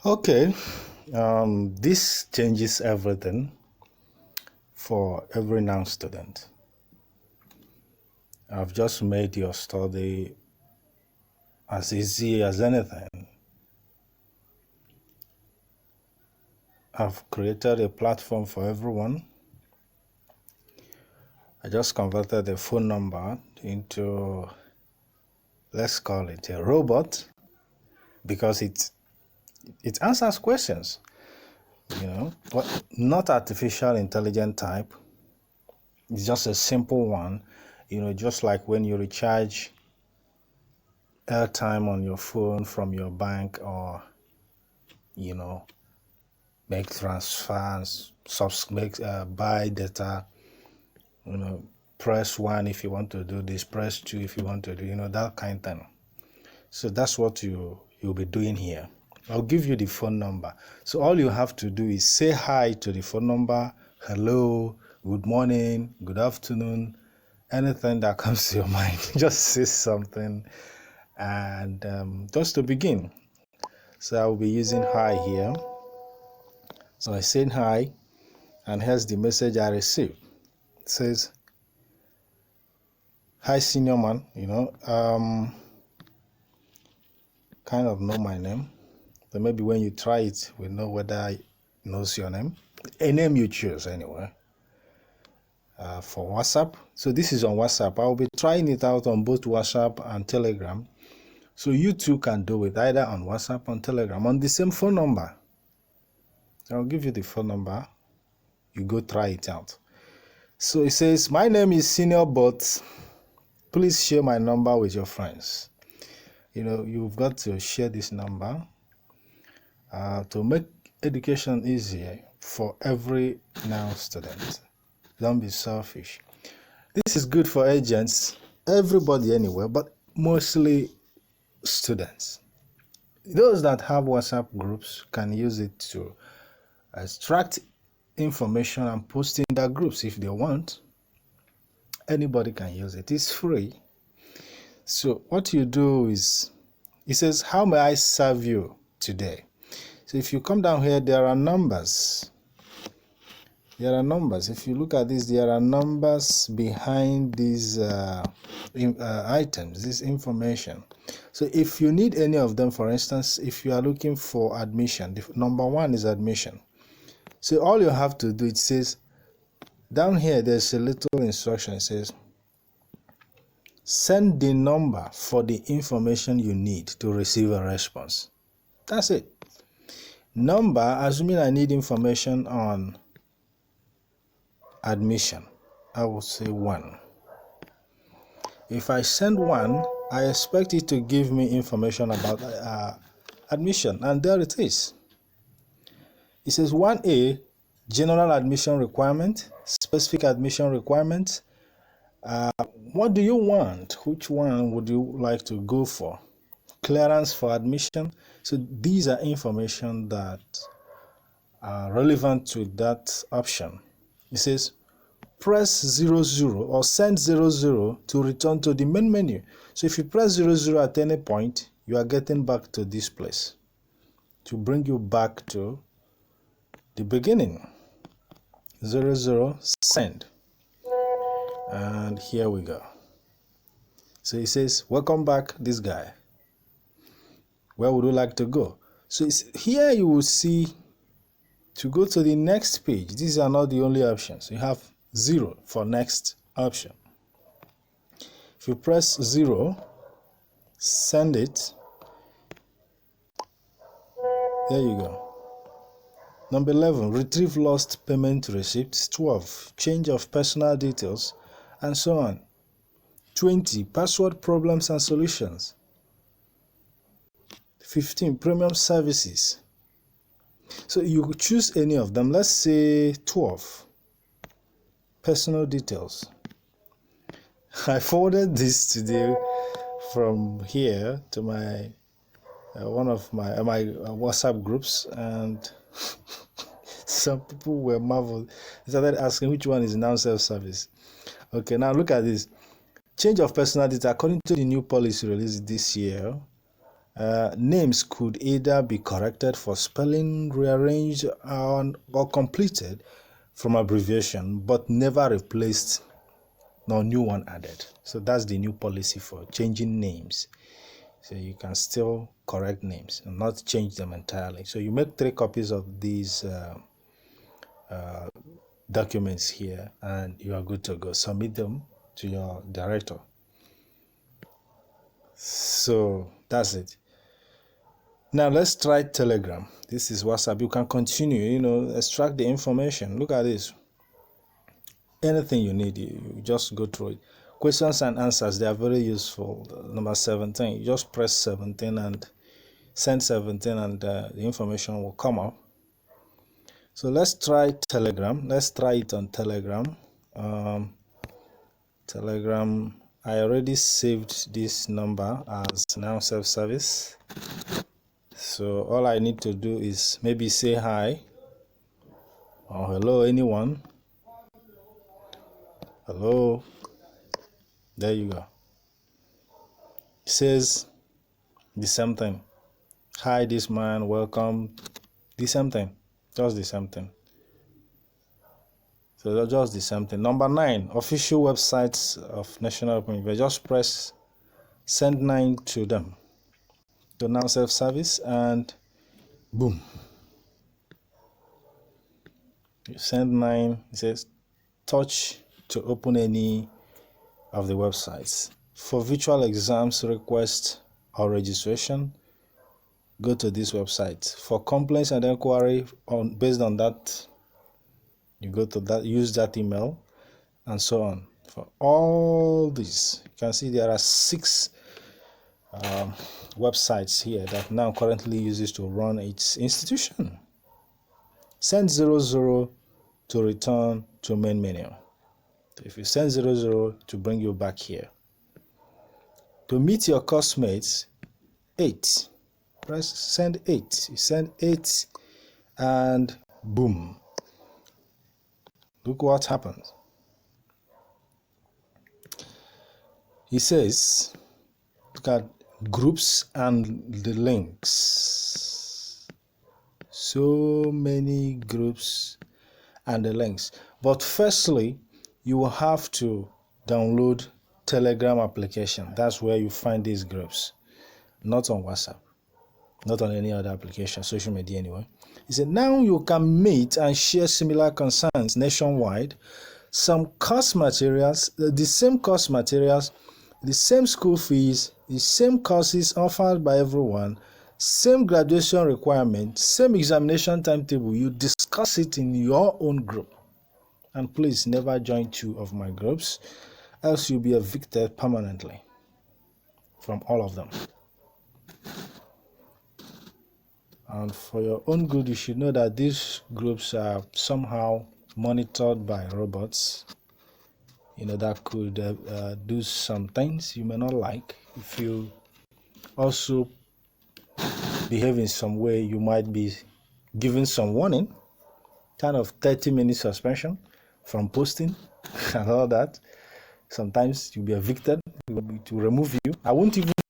Okay, this changes everything for every NOUN student. I've just made your study as easy as anything. I've created a platform for everyone. I just converted the phone number into, let's call it a robot, because it answers questions, but not artificial intelligence type. It's just a simple one, just like when you recharge airtime on your phone from your bank, or make transfers, buy data, press 1 if you want to do this, press 2 if you want to do, that kind of thing. So that's what you'll be doing here. I'll give you the phone number. So all you have to do is say hi to the phone number, hello, good morning, good afternoon, anything that comes to your mind. Just say something, and just to begin. So I will be using hi here. So I said hi, and here's the message I received. It says, hi senior man, kind of know my name. So maybe when you try it, we'll know whether it knows your name. A name you choose anyway. For WhatsApp. So this is on WhatsApp. I'll be trying it out on both WhatsApp and Telegram. So you too can do it either on WhatsApp or Telegram on the same phone number. I'll give you the phone number. You go try it out. So it says, my name is Senior, but please share my number with your friends. You've got to share this number to make education easier for every NOUN student. Don't be selfish. This is good for agents, everybody anywhere, but mostly students. Those that have WhatsApp groups can use it to extract information and post in their groups if they want. Anybody can use it. It's free. So what you do is, it says, how may I serve you today? So if you come down here, there are numbers. There are numbers. If you look at this, there are numbers behind these items, this information. So if you need any of them, for instance, if you are looking for admission, number 1 is admission. So all you have to do, it says, down here, there's a little instruction. It says, send the number for the information you need to receive a response. That's it. Number, assuming I need information on admission, I will say 1. If I send 1, I expect it to give me information about admission, and there it is. It says 1A, general admission requirement, specific admission requirement. What do you want? Which one would you like to go for? Clearance for admission. So these are information that are relevant to that option. It says press 00 or send 00 to return to the main menu. So if you press 00 at any point, you are getting back to this place to bring you back to the beginning. 00 send. And here we go. So it says, welcome back, this guy. Where would you like to go? So here you will see, to go to the next page, these are not the only options. You have 0 for next option. If you press 0, send it. There you go. Number 11, retrieve lost payment receipts. 12, change of personal details, and so on. 20, password problems and solutions. 15, premium services. So you could choose any of them. Let's say 12, personal details. I forwarded this today from here to my one of my WhatsApp groups, and some people were marveled. They started asking which one is NOUN self-service. Okay, now look at this. Change of personal data according to the new policy released this year. Names could either be corrected for spelling, rearranged, or completed from abbreviation, but never replaced nor new one added. So that's the new policy for changing names. So you can still correct names and not change them entirely. So you make 3 copies of these documents here and you are good to go. Submit them to your director. So that's it. Now let's try Telegram. This is WhatsApp. You can continue, extract the information. Look at this. Anything you need, you just go through it. Questions and answers, they are very useful. Number 17, you just press 17 and send 17 and the information will come up. So let's try Telegram. Let's try it on Telegram. Telegram, I already saved this number as NOUN self-service. So all I need to do is maybe say hi or hello, anyone. Hello. There you go. It says the same thing. Hi, this man, welcome. The same thing. Just the same thing. So just the same thing. Number 9, official websites of National Open University. Just press send 9 to them. To NOUN self-service and boom. You send 9. It says touch to open any of the websites. For virtual exams request or registration, go to this website. For complaints and inquiry based on that, you go to that, use that email, and so on. For all these, you can see there are 6 websites here that NOUN currently uses to run its institution. Send 00 to return to main menu. If you send 00 to bring you back here. To meet your course mates, 8. Press send 8. You send 8 and boom. Look what happens. He says, look at groups and the links. So many groups and the links. But firstly, you will have to download Telegram application. That's where you find these groups. Not on WhatsApp. Not on any other application, social media anyway. He said, now you can meet and share similar concerns nationwide. Some course materials, the same course materials, the same school fees, the same courses offered by everyone, same graduation requirement, same examination timetable. You discuss it in your own group. And please never join 2 of my groups, else you'll be evicted permanently from all of them. And for your own good, you should know that these groups are somehow monitored by robots, that could do some things you may not like. If you also behave in some way, you might be given some warning, kind of 30-minute suspension from posting and all that. Sometimes you'll be evicted, to remove you. I won't even